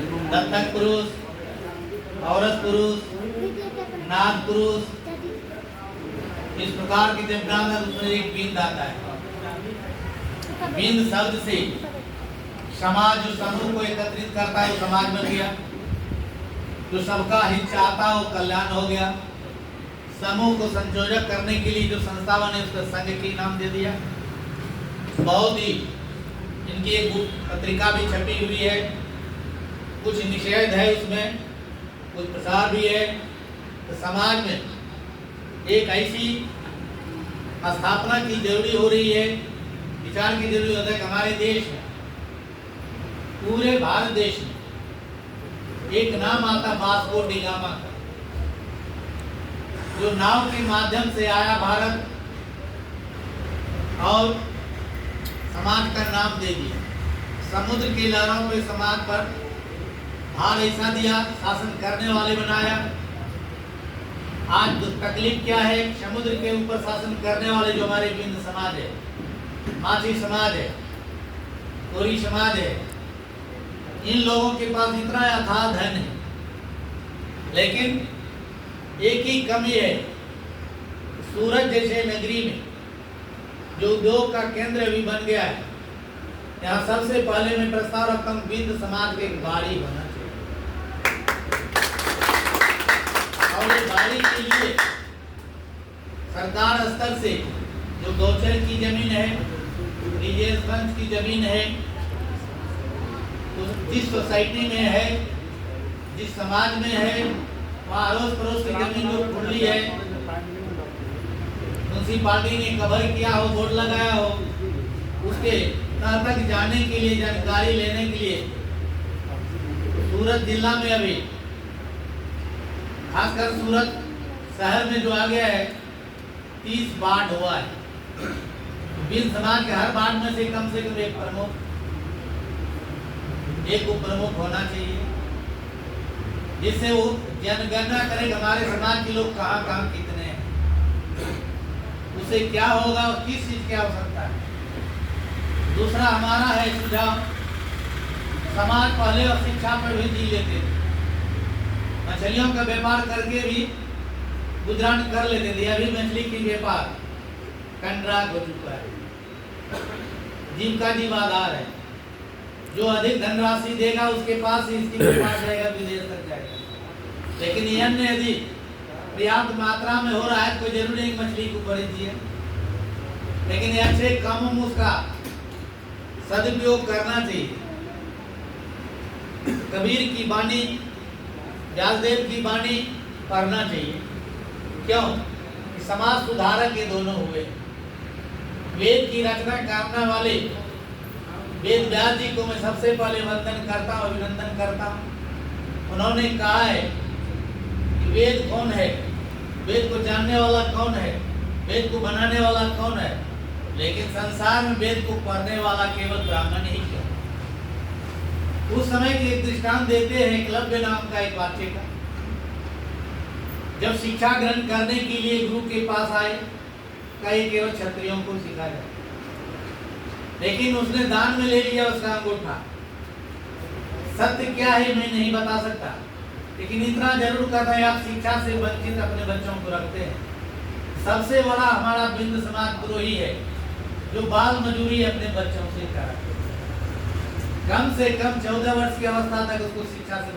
दत्तक पुरुष, औरत पुरुष, नाग पुरुष, इस प्रकार की जब नाम है उसमें एक बिंद आता है। बिंद शब्द से समाज जो समूह को एकत्रित करता है वो समाज बन गया, जो सबका हित चाहता है वो कल्याण हो गया। समूह को संयोजक करने के लिए जो संस्था बने उसका संघ की नाम दे दिया। बहुत ही इनकी एक पत्रिका भी छपी हुई है, कुछ निषेध है उसमें, कुछ प्रसार भी है। तो समाज में एक ऐसी स्थापना की जरूरी हो रही है, विचार की जरूरी होता है कि हमारे देश में, पूरे भारत देश में एक नाम आता वास्को डी गामा का, जो नाव के माध्यम से आया भारत और समाज का नाम दे दिया। समुद्र की लहरों पे समाज पर भार ऐसा दिया, शासन करने वाले बनाया। आज तकलीफ क्या है, समुद्र के ऊपर शासन करने वाले जो हमारे बिंद समाज है, माझी समाज है, कोरी समाज है, इन लोगों के पास इतना अथाह धन है, लेकिन एक ही कमी है। सूरत जैसे नगरी में जो उद्योग का केंद्र अभी बन गया है, यहाँ सबसे पहले मैं प्रस्ताव रखता हूँ बिंद समाज के एक बाड़ी होना चाहिए। और ये बाड़ी के लिए सरकार स्तर से जो गौचर की जमीन है, रिजर्वेंस की जमीन है, जिस सोसाइटी में है, जिस समाज में है, वहाँ अड़ोस पड़ोस की जमीन जो खुली है, म्युनिसिपालिटी ने कवर किया हो, बोर्ड लगाया हो, उसके तक जाने के लिए, जानकारी लेने के लिए सूरत जिला में अभी खासकर सूरत शहर में जो आ गया है 30 वार्ड हुआ है। बिंद समाज के हर वार्ड में से कम एक प्रमुख, एक उप प्रमुख होना चाहिए, जिससे वो जनगणना करे हमारे समाज के लोग कहाँ कहाँ कितने हैं, उसे क्या होगा और किस चीज की आवश्यकता है। दूसरा हमारा है सुझाव, समाज पहले और शिक्षा पर भी जी लेते थे, मछलियों का व्यापार करके भी गुजरान कर लेते थे। अभी मछली की व्यापार कंट्राक्ट हो चुका है, जीविका जीवाधार है। जो अधिक धनराशि देगा उसके पास ही इसकी व्यापार जाएगा, विदेश तक जाएगा। लेकिन ये अन्य यदि पर्याप्त मात्रा में हो रहा है, कोई जरूरी नहीं मछली को खरीदिए, लेकिन ये अच्छे कामों में उसका सदुपयोग करना चाहिए। कबीर की वाणी, व्यासदेव की वाणी पढ़ना चाहिए। क्यों? समाज सुधारक ये दोनों हुए। वेद की रचना करने वाले वेद व्यास जी को मैं सबसे पहले वंदन करता हूँ, अभिनंदन करता हूँ। उन्होंने कहा है कि वेद कौन है, वेद को जानने वाला कौन है, वेद को बनाने वाला कौन है, लेकिन संसार में वेद को पढ़ने वाला केवल ब्राह्मण ही क्यों। उस समय के एक दृष्टांत देते हैं एकलव्य नाम का एक वाक्य का। जब शिक्षा ग्रहण करने के लिए गुरु के पास आए, कई केवल क्षत्रियों को सिखा जाए, लेकिन उसने दान में ले लिया उसका अंगूठा। सत्य क्या है मैं नहीं बता सकता, लेकिन इतना जरूर कहता है आप शिक्षा से वंचित अपने बच्चों को रखते हैं। सबसे बड़ा हमारा बिंद समाज द्रोही है जो बाल मजूरी अपने बच्चों से कराते हैं। कम से कम 14 वर्ष की अवस्था तक उसको शिक्षा से